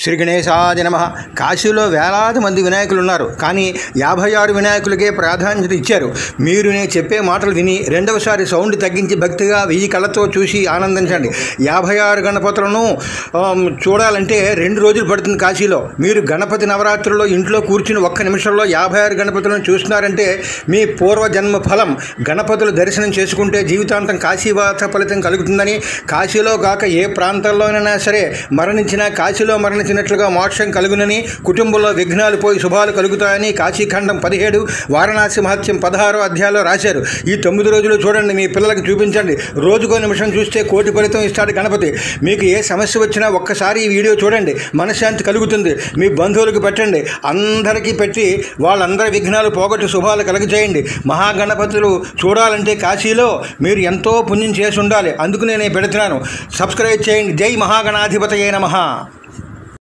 శ్రీ గణేశాయ నమః. కాశీలో వేలాది మంది వినాయకులు ఉన్నారు, కానీ 56 వినాయకులకే ప్రాధాన్యత ఇచ్చారు. మీరు నేను చెప్పే మాటలు విని రెండవసారి సౌండ్ తగ్గించి భక్తిగా 1000 కళ్ళతో చూసి ఆనందించండి. 56 గణపతులను చూడాలంటే 2 రోజులు పడుతుంది కాశీలో. మీరు గణపతి నవరాత్రుల్లో ఇంట్లో కూర్చుని ఒక్క నిమిషంలో 56 గణపతులను చూస్తున్నారంటే మీ పూర్వజన్మ ఫలం. గణపతులు దర్శనం చేసుకుంటే జీవితాంతం కాశీవాస ఫలితం కలుగుతుందని, కాశీలో కాక ఏ ప్రాంతాల్లోనైనా సరే మరణించినా కాశీలో మరణించినట్లుగా మోక్షం కలుగునని, కుటుంబంలో విఘ్నాలు పోయి శుభాలు కలుగుతాయని కాశీఖండం 17, వారణాసి మహత్యం 16 అధ్యాయాల్లో రాశారు. ఈ 9 రోజులు చూడండి, మీ పిల్లలకు చూపించండి. రోజుకో నిమిషం చూస్తే కోటి ఫలితం ఇస్తాడు గణపతి. మీకు ఏ సమస్య వచ్చినా ఒక్కసారి ఈ వీడియో చూడండి, మనశ్శాంతి కలుగుతుంది. మీ బంధువులకు పెట్టండి, అందరికీ పెట్టి వాళ్ళందరి విఘ్నాలు పోగొట్టి శుభాలు కలుగజేయండి. మహాగణపతులు చూడాలంటే కాశీలో మీరు ఎంతో పుణ్యం చేసి ఉండాలి. అందుకు నేను పెడుతున్నాను. సబ్స్క్రైబ్ చేయండి. జై మహాగణాధిపతయే నమః.